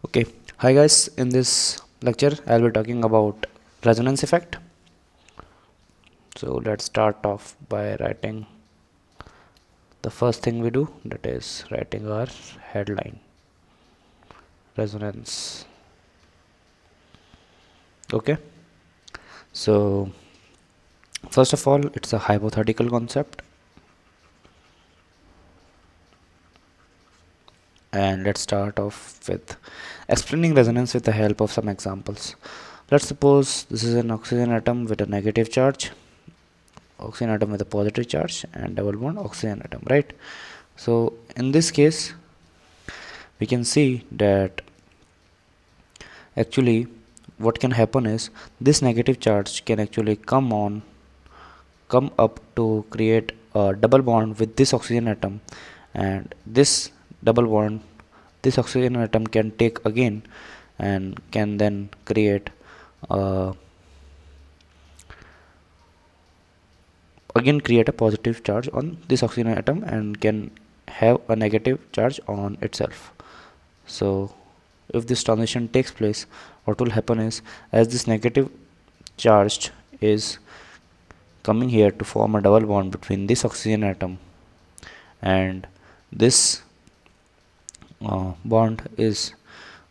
Okay, hi guys. In this lecture, I'll be talking about resonance effect. So let's start off by writing the first thing we do, that is writing our headline. Resonance. Okay. So first of all, it's a hypothetical concept, and let's start off with explaining resonance with the help of some examples. Let's suppose this is an oxygen atom with a negative charge, oxygen atom with a positive charge, and double bond oxygen atom, right? So in this case, we can see that actually what can happen is this negative charge can actually come up to create a double bond with this oxygen atom, and this double bond, this oxygen atom can take again and can then create a positive charge on this oxygen atom and can have a negative charge on itself. So if this transition takes place, what will happen is, as this negative charge is coming here to form a double bond between this oxygen atom, and this bond is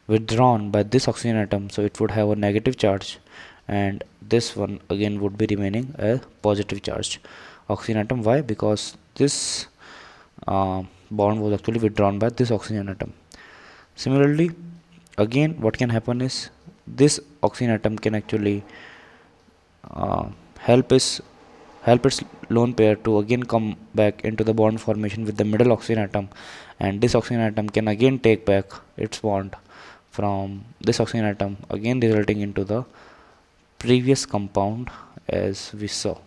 withdrawn by this oxygen atom, so it would have a negative charge, and this one again would be remaining a positive charge oxygen atom. Why? Because this bond was actually withdrawn by this oxygen atom. Similarly, again what can happen is this oxygen atom can actually help its lone pair to again come back into the bond formation with the middle oxygen atom, and this oxygen atom can again take back its bond from this oxygen atom, again resulting into the previous compound as we saw.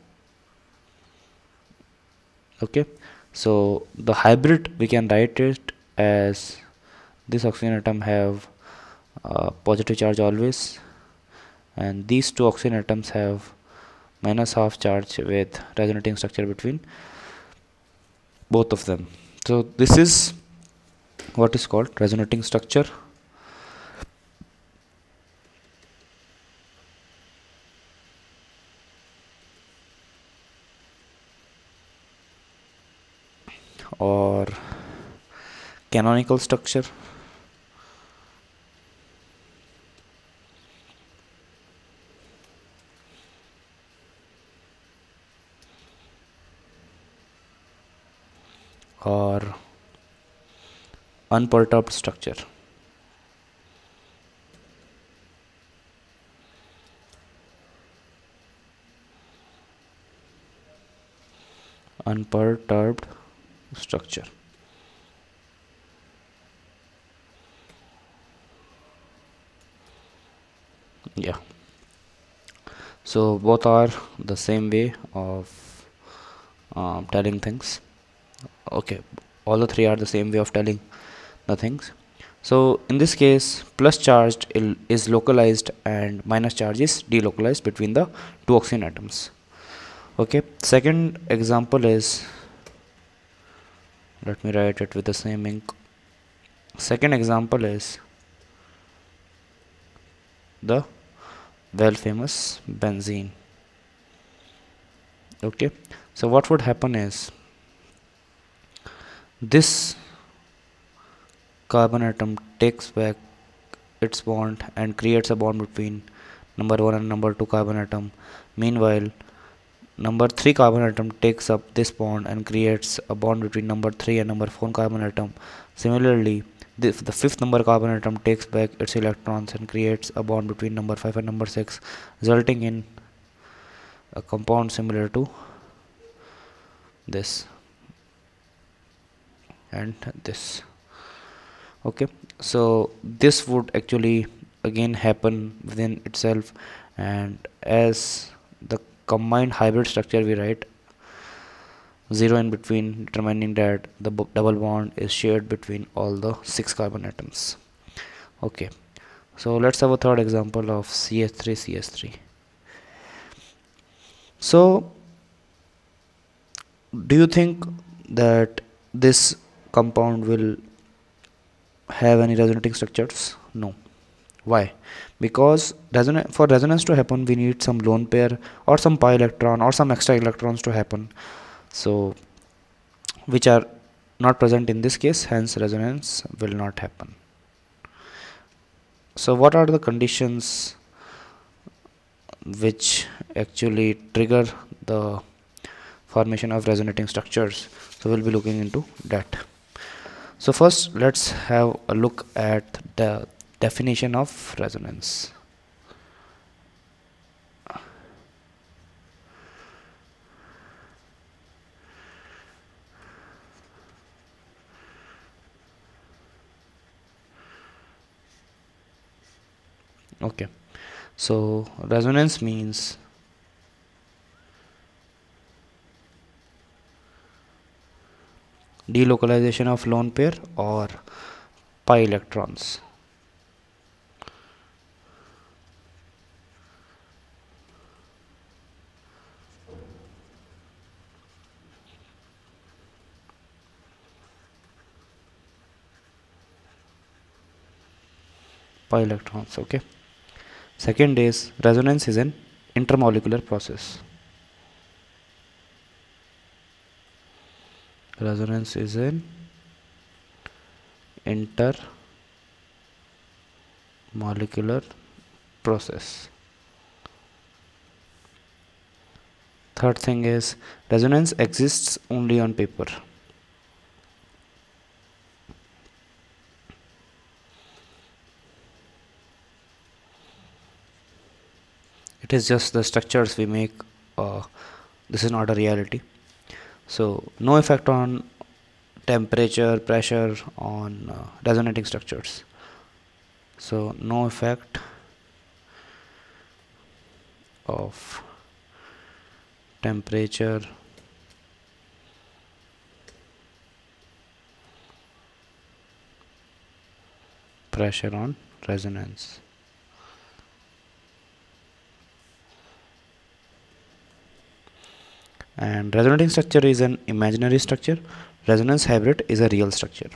Okay, so the hybrid, we can write it as this oxygen atom have positive charge always, and these two oxygen atoms have minus half charge with resonating structure between both of them. So this is what is called resonating structure. Or canonical structure. Or unperturbed structure. Unperturbed structure. Yeah, so both are the same way of telling things. Okay, all the three are the same way of telling the things. So in this case, plus charged is localized and minus charge is delocalized between the two oxygen atoms. Okay, second example is, let me write it with the same ink. Second example is the well famous benzene. Okay, so what would happen is this carbon atom takes back its bond and creates a bond between number 1 and number 2 carbon atom. Meanwhile, number 3 carbon atom takes up this bond and creates a bond between number 3 and number 4 carbon atom. Similarly, the fifth number carbon atom takes back its electrons and creates a bond between number 5 and number 6, resulting in a compound similar to this and this. Okay, so this would actually again happen within itself, and as the combined hybrid structure, we write 0 in between, determining that the double bond is shared between all the 6 carbon atoms. Okay, so let's have a third example of CH3. So do you think that this compound will have any resonating structures? No. Why? Because for resonance to happen, we need some lone pair or some pi electron or some extra electrons to happen, so which are not present in this case, hence resonance will not happen. So what are the conditions which actually trigger the formation of resonating structures? So we'll be looking into that. So first let's have a look at the definition of resonance. Okay, so resonance means delocalization of lone pair or pi electrons. Pi electrons. Okay. Second is resonance is an intermolecular process. Resonance is an intermolecular process. Third thing is resonance exists only on paper. It is just the structures we make. This is not a reality. So no effect on temperature, pressure on resonating structures. So no effect of temperature, pressure on resonance. And resonating structure is an imaginary structure. Resonance hybrid is a real structure.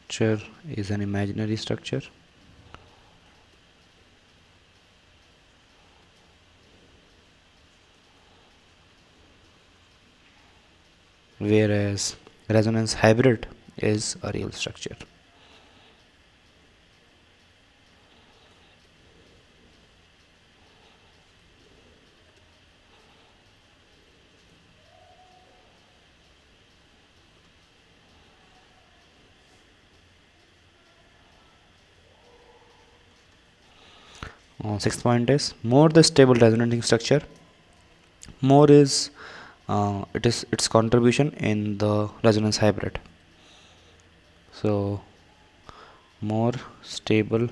Structure is an imaginary structure. Whereas resonance hybrid is a real structure. Sixth point is more the stable resonating structure, more is its contribution in the resonance hybrid. So more stable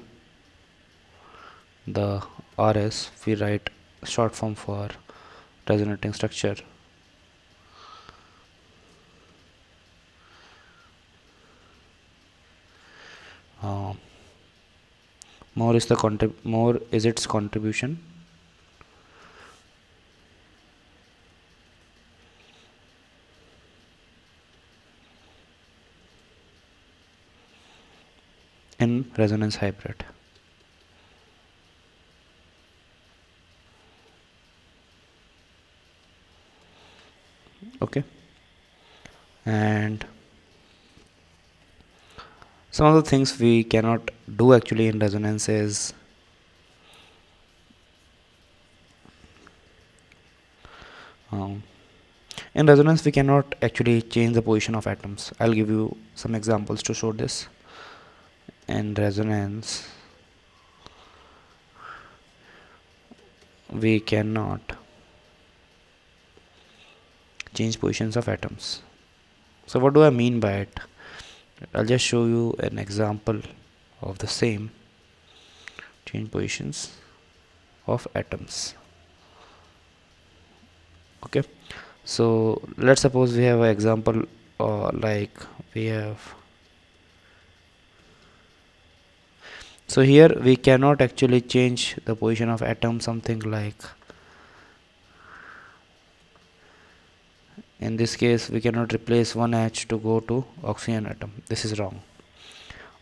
the RS, we write short form for resonating structure. More is its contribution in resonance hybrid. Okay, and some of the things we cannot do actually in resonance is in resonance we cannot actually change the position of atoms. I'll give you some examples to show this. In resonance we cannot change positions of atoms. So what do I mean by it? I'll just show you an example of the same. Change positions of atoms. Okay, so let's suppose we have an example like we have, so here we cannot actually change the position of atom, something like In this case we cannot replace one H to go to oxygen atom. This is wrong.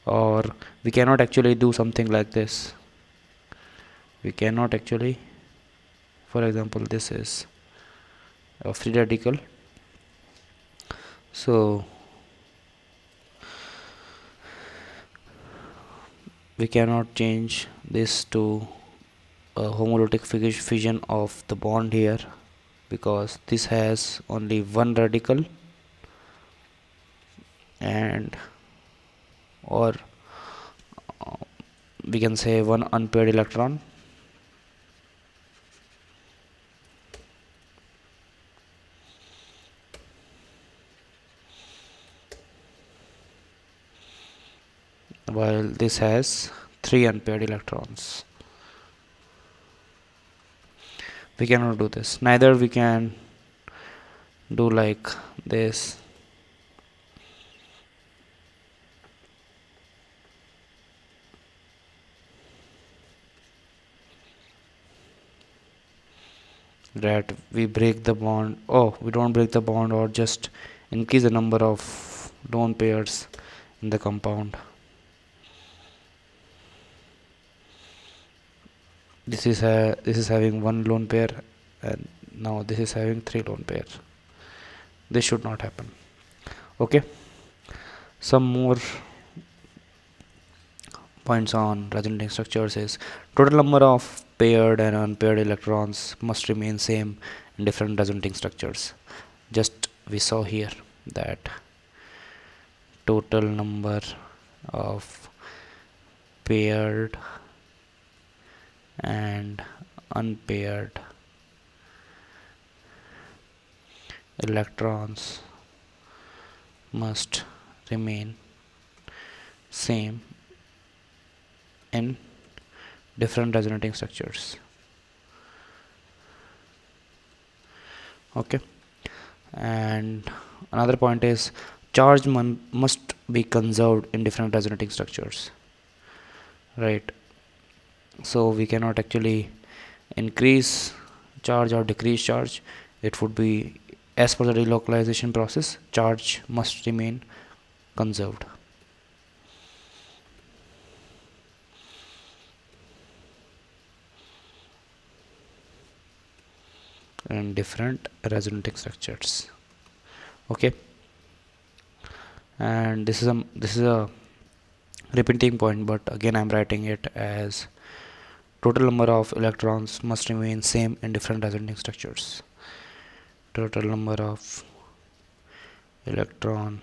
Or we cannot actually do something like this. We cannot actually, for example, this is a free radical, so we cannot change this to a homolytic fission of the bond here, because this has only one radical and or we can say one unpaired electron. While this has 3 unpaired electrons. We cannot do this. Neither we can do like this. That we break the bond. Oh, we don't break the bond, or just increase the number of lone pairs in the compound. This is having one lone pair, and now this is having 3 lone pairs. This should not happen. Okay, some more points on resonating structures is total number of paired and unpaired electrons must remain same in different resonating structures. Just we saw here that total number of paired and unpaired electrons must remain same in different resonating structures. Okay, and another point is charge must be conserved in different resonating structures, right? So we cannot actually increase charge or decrease charge. It would be, as per the delocalization process, charge must remain conserved. In different resonating structures. Okay, and this is a repeating point, but again I'm writing it as total number of electrons must remain same in different resonating structures. Total number of electron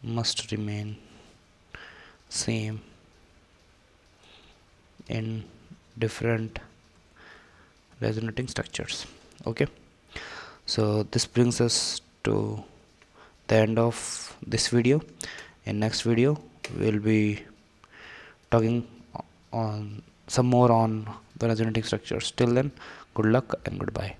must remain same in different resonating structures. Okay, so this brings us to the end of this video. In next video we'll be talking on some more on the resonating structures. Till then, good luck and goodbye.